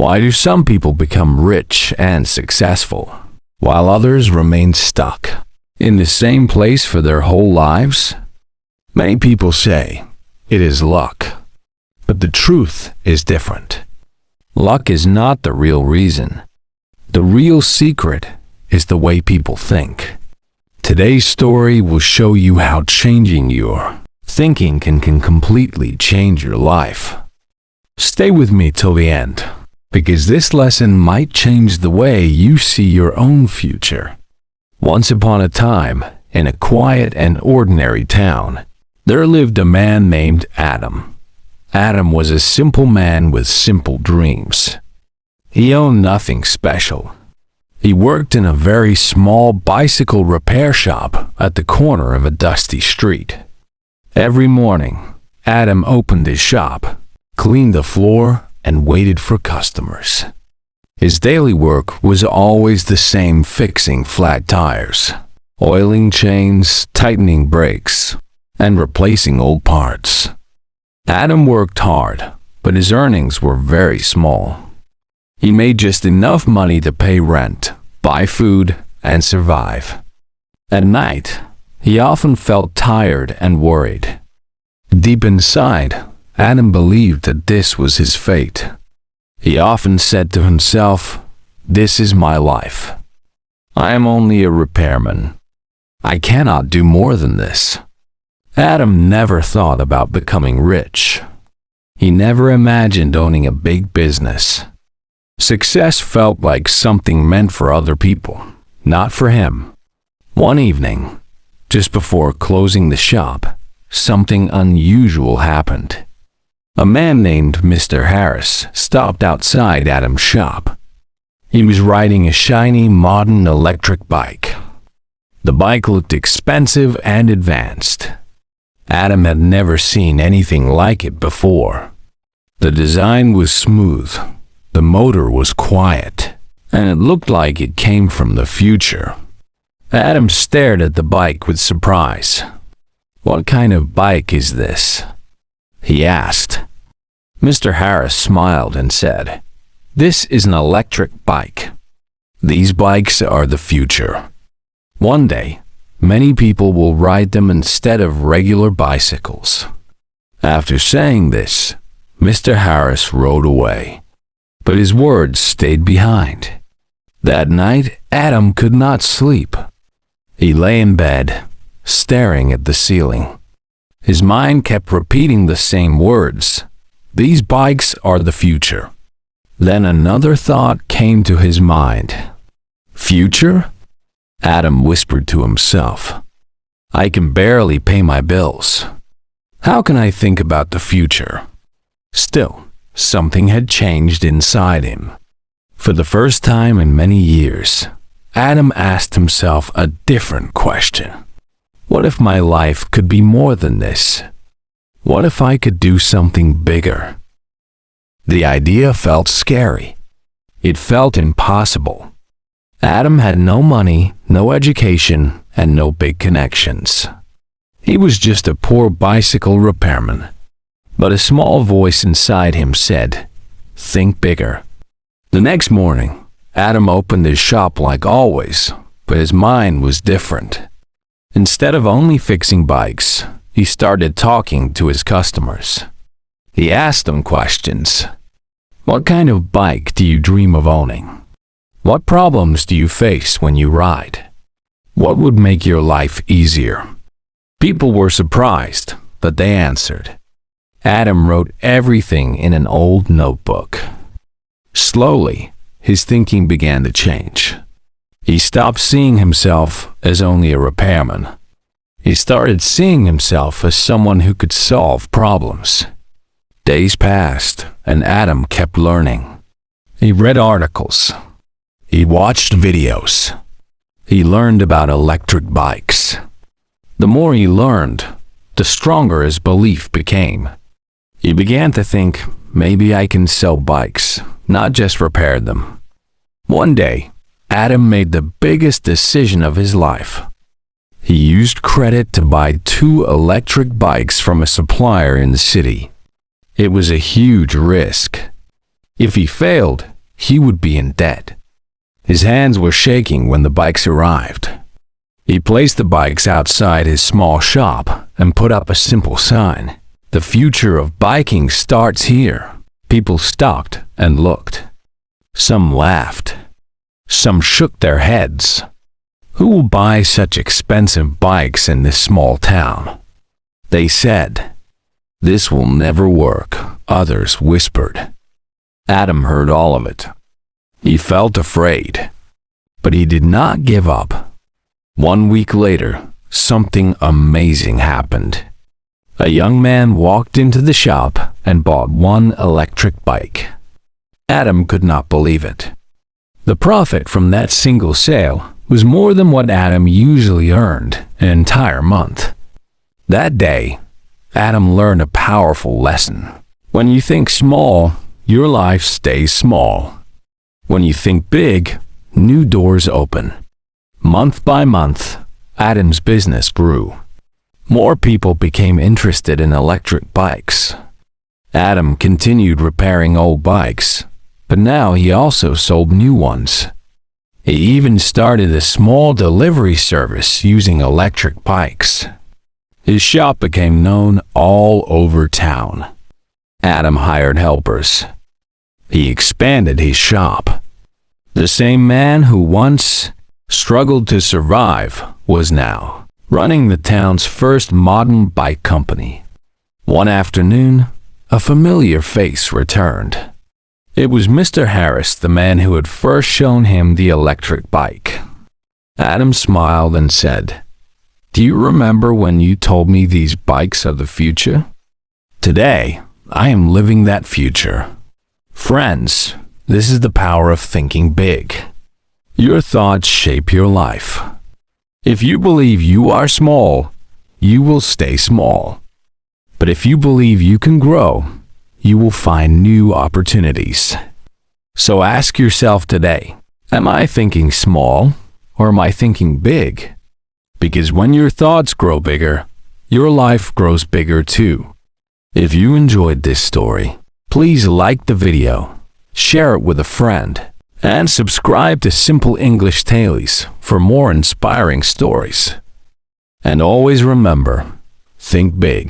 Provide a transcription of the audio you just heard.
Why do some people become rich and successful, while others remain stuck in the same place for their whole lives? Many people say it is luck, but the truth is different. Luck is not the real reason. The real secret is the way people think. Today's story will show you how changing your thinking can completely change your life. Stay with me till the end, because this lesson might change the way you see your own future. Once upon a time, in a quiet and ordinary town, there lived a man named Adam. Adam was a simple man with simple dreams. He owned nothing special. He worked in a very small bicycle repair shop at the corner of a dusty street. Every morning, Adam opened his shop, cleaned the floor, and waited for customers. His daily work was always the same: fixing flat tires, oiling chains, tightening brakes, and replacing old parts. Adam worked hard, but his earnings were very small. He made just enough money to pay rent, buy food, and survive. At night, he often felt tired and worried. Deep inside, Adam believed that this was his fate. He often said to himself, "This is my life. I am only a repairman. I cannot do more than this." Adam never thought about becoming rich. He never imagined owning a big business. Success felt like something meant for other people, not for him. One evening, just before closing the shop, something unusual happened. A man named Mr. Harris stopped outside Adam's shop. He was riding a shiny, modern electric bike. The bike looked expensive and advanced. Adam had never seen anything like it before. The design was smooth, the motor was quiet, and it looked like it came from the future. Adam stared at the bike with surprise. "What kind of bike is this?" he asked. Mr. Harris smiled and said, "This is an electric bike. These bikes are the future. One day, many people will ride them instead of regular bicycles." After saying this, Mr. Harris rode away, but his words stayed behind. That night, Adam could not sleep. He lay in bed, staring at the ceiling. His mind kept repeating the same words: "These bikes are the future." Then another thought came to his mind. "Future?" Adam whispered to himself. "I can barely pay my bills. How can I think about the future?" Still, something had changed inside him. For the first time in many years, Adam asked himself a different question. What if my life could be more than this? What if I could do something bigger? The idea felt scary. It felt impossible. Adam had no money, no education, and no big connections. He was just a poor bicycle repairman. But a small voice inside him said, "Think bigger." The next morning, Adam opened his shop like always, but his mind was different. Instead of only fixing bikes, he started talking to his customers. He asked them questions. What kind of bike do you dream of owning? What problems do you face when you ride? What would make your life easier? People were surprised, but they answered. Adam wrote everything in an old notebook. Slowly, his thinking began to change. He stopped seeing himself as only a repairman. He started seeing himself as someone who could solve problems. Days passed, and Adam kept learning. He read articles. He watched videos. He learned about electric bikes. The more he learned, the stronger his belief became. He began to think, maybe I can sell bikes, not just repair them. One day, Adam made the biggest decision of his life. He used credit to buy 2 electric bikes from a supplier in the city. It was a huge risk. If he failed, he would be in debt. His hands were shaking when the bikes arrived. He placed the bikes outside his small shop and put up a simple sign. "The future of biking starts here." People stopped and looked. Some laughed. Some shook their heads. Who will buy such expensive bikes in this small town? They said. This will never work, others whispered. Adam heard all of it. He felt afraid, but he did not give up. 1 week later, something amazing happened. A young man walked into the shop and bought one electric bike. Adam could not believe it. The profit from that single sale was more than what Adam usually earned an entire month. That day, Adam learned a powerful lesson. When you think small, your life stays small. When you think big, new doors open. Month by month, Adam's business grew. More people became interested in electric bikes. Adam continued repairing old bikes, but now he also sold new ones. He even started a small delivery service using electric bikes. His shop became known all over town. Adam hired helpers. He expanded his shop. The same man who once struggled to survive was now running the town's first modern bike company. One afternoon, a familiar face returned. It was Mr. Harris, the man who had first shown him the electric bike. Adam smiled and said, "Do you remember when you told me these bikes are the future? Today, I am living that future." Friends, this is the power of thinking big. Your thoughts shape your life. If you believe you are small, you will stay small. But if you believe you can grow, you will find new opportunities. So ask yourself today, am I thinking small or am I thinking big? Because when your thoughts grow bigger, your life grows bigger too. If you enjoyed this story, please like the video, share it with a friend, and subscribe to Simple English Tales for more inspiring stories. And always remember, think big.